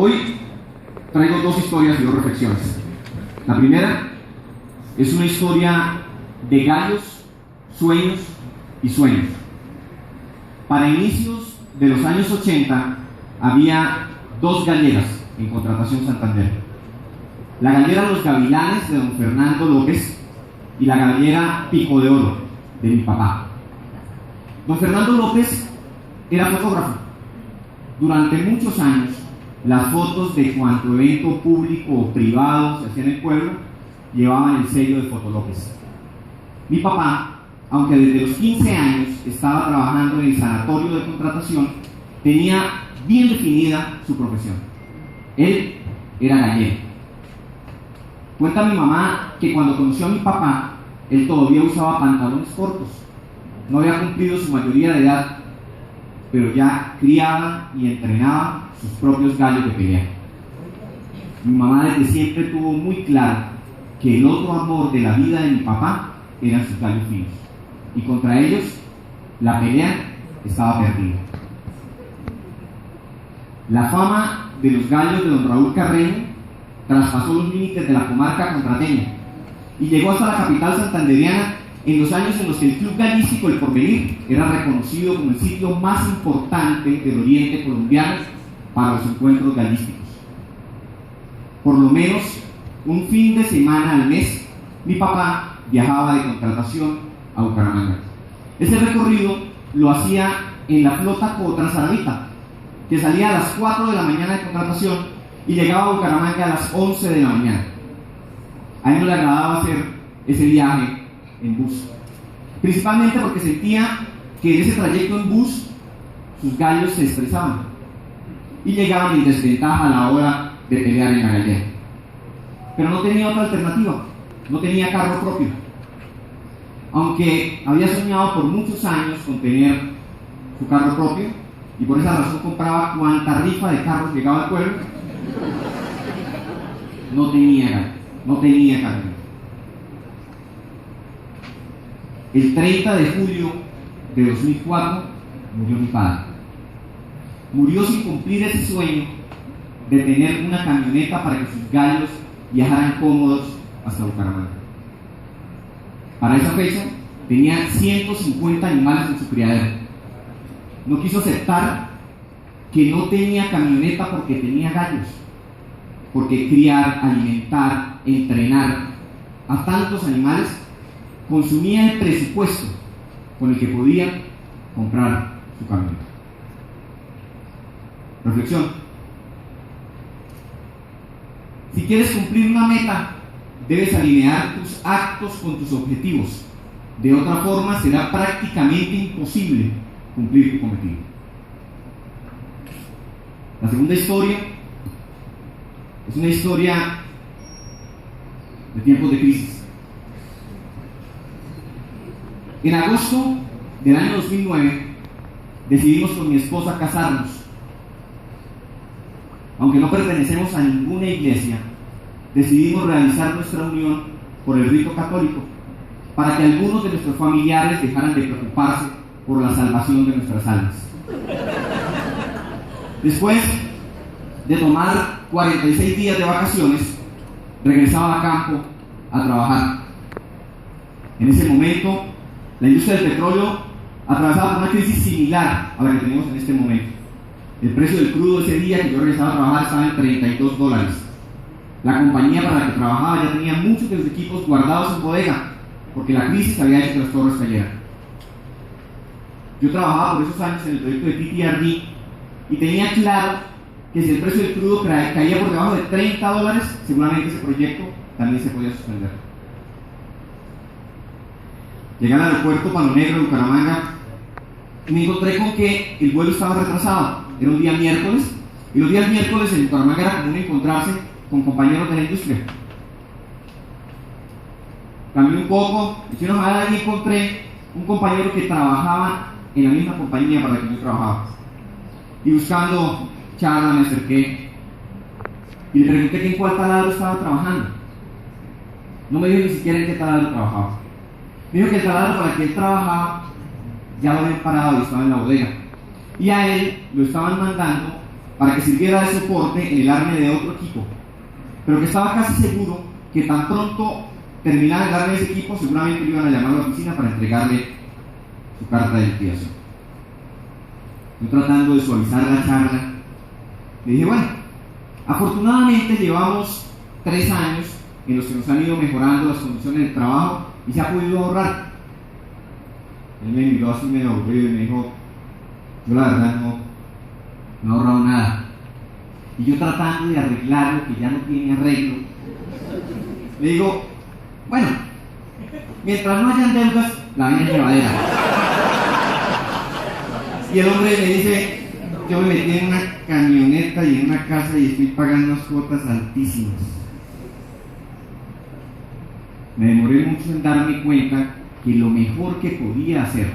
Hoy traigo dos historias y dos reflexiones. La primera es una historia de gallos, sueños y sueños. Para inicios de los años 80 había dos galleras en Contratación Santander. La gallera Los Gavilanes de don Fernando López y la gallera Pico de Oro de mi papá. Don Fernando López era fotógrafo. Durante muchos años, las fotos de cuanto evento público o privado se hacía en el pueblo llevaban el sello de Foto López. Mi papá, aunque desde los 15 años estaba trabajando en el sanatorio de Contratación, tenía bien definida su profesión. Él era gallero. Cuenta mi mamá que cuando conoció a mi papá, él todavía usaba pantalones cortos. No había cumplido su mayoría de edad, pero ya criaba y entrenaba sus propios gallos de pelea. Mi mamá desde siempre tuvo muy claro que el otro amor de la vida de mi papá eran sus gallos finos, y contra ellos la pelea estaba perdida. La fama de los gallos de don Raúl Carreño traspasó los límites de la comarca contrateña y llegó hasta la capital santandereana en los años en los que el Club Gallístico El Porvenir era reconocido como el sitio más importante del oriente colombiano para los encuentros gallísticos. Por lo menos un fin de semana al mes, mi papá viajaba de Contratación a Bucaramanga. Ese recorrido lo hacía en la flota Cotransaravita, que salía a las 4 de la mañana de Contratación y llegaba a Bucaramanga a las 11 de la mañana. A él no le agradaba hacer ese viaje en bus, principalmente porque sentía que en ese trayecto en bus sus gallos se estresaban y llegaban en desventaja a la hora de pelear en la gallera. Pero no tenía otra alternativa, no tenía carro propio. Aunque había soñado por muchos años con tener su carro propio, y por esa razón compraba cuanta rifa de carros llegaba al pueblo, no tenía carro. El 30 de julio de 2004 murió mi padre. Murió sin cumplir ese sueño de tener una camioneta para que sus gallos viajaran cómodos hasta Bucaramanga. Para esa fecha tenía 150 animales en su criadero. No quiso aceptar que no tenía camioneta porque tenía gallos, porque criar, alimentar, entrenar a tantos animales consumía el presupuesto con el que podía comprar su camioneta. Reflexión: si quieres cumplir una meta, debes alinear tus actos con tus objetivos. De otra forma, será prácticamente imposible cumplir tu cometido. La segunda historia es una historia de tiempos de crisis. En agosto del año 2009 decidimos con mi esposa casarnos. Aunque no pertenecemos a ninguna iglesia, decidimos realizar nuestra unión por el rito católico, para que algunos de nuestros familiares dejaran de preocuparse por la salvación de nuestras almas. Después de tomar 46 días de vacaciones, regresaba a campo a trabajar. En ese momento, la industria del petróleo atravesaba por una crisis similar a la que tenemos en este momento. El precio del crudo ese día que yo regresaba a trabajar estaba en $32. La compañía para la que trabajaba ya tenía muchos de los equipos guardados en bodega, porque la crisis había hecho que las torres cayeran. Yo trabajaba por esos años en el proyecto de TTRD y tenía claro que si el precio del crudo caía por debajo de $30, seguramente ese proyecto también se podía suspender. Llegué al aeropuerto Palo Negro de Bucaramanga y me encontré con que el vuelo estaba retrasado. Era un día miércoles, y los días miércoles en Bucaramanga era común encontrarse con compañeros de la industria. Caminé un poco, y una manera y encontré un compañero que trabajaba en la misma compañía para la que yo trabajaba. Y buscando charla me acerqué y le pregunté que en cuál taladro estaba trabajando. No me dijo ni siquiera en qué taladro trabajaba. Me dijo que el taladro para el que él trabajaba ya lo habían parado y estaba en la bodega. Y a él lo estaban mandando para que sirviera de soporte en el arme de otro equipo, pero que estaba casi seguro que tan pronto terminara el arme de ese equipo, seguramente le iban a llamar a la oficina para entregarle su carta de liquidación. Yo, tratando de suavizar la charla, le dije, bueno, afortunadamente llevamos 3 años en los que nos han ido mejorando las condiciones de trabajo y se ha podido ahorrar. Él me miró así medio aburrido y me dijo, yo la verdad no he ahorrado nada. Y yo, tratando de arreglar lo que ya no tiene arreglo, le digo, bueno, mientras no hayan deudas, la vida es llevadera. Y el hombre me dice, yo me metí en una camioneta y en una casa y estoy pagando unas cuotas altísimas. Me demoré mucho en darme cuenta que lo mejor que podía hacer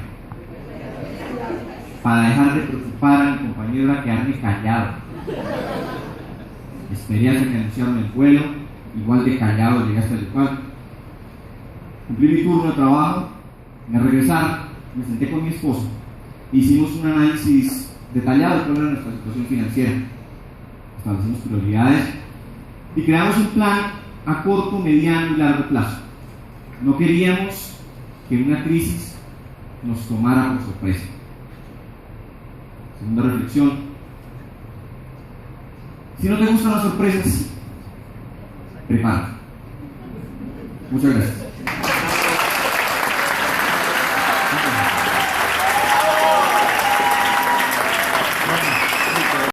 para dejar de preocupar a mi compañero era quedarme callado. Esperé hasta que anunciaron el vuelo, igual de callado llegué hasta el cuarto. Cumplí mi turno de trabajo, me regresaron, me senté con mi esposo, hicimos un análisis detallado de cuál era nuestra situación financiera, establecimos prioridades y creamos un plan a corto, mediano y largo plazo. No queríamos que una crisis nos tomara por sorpresa. Segunda reflexión: si no te gustan las sorpresas, prepárate. Muchas gracias.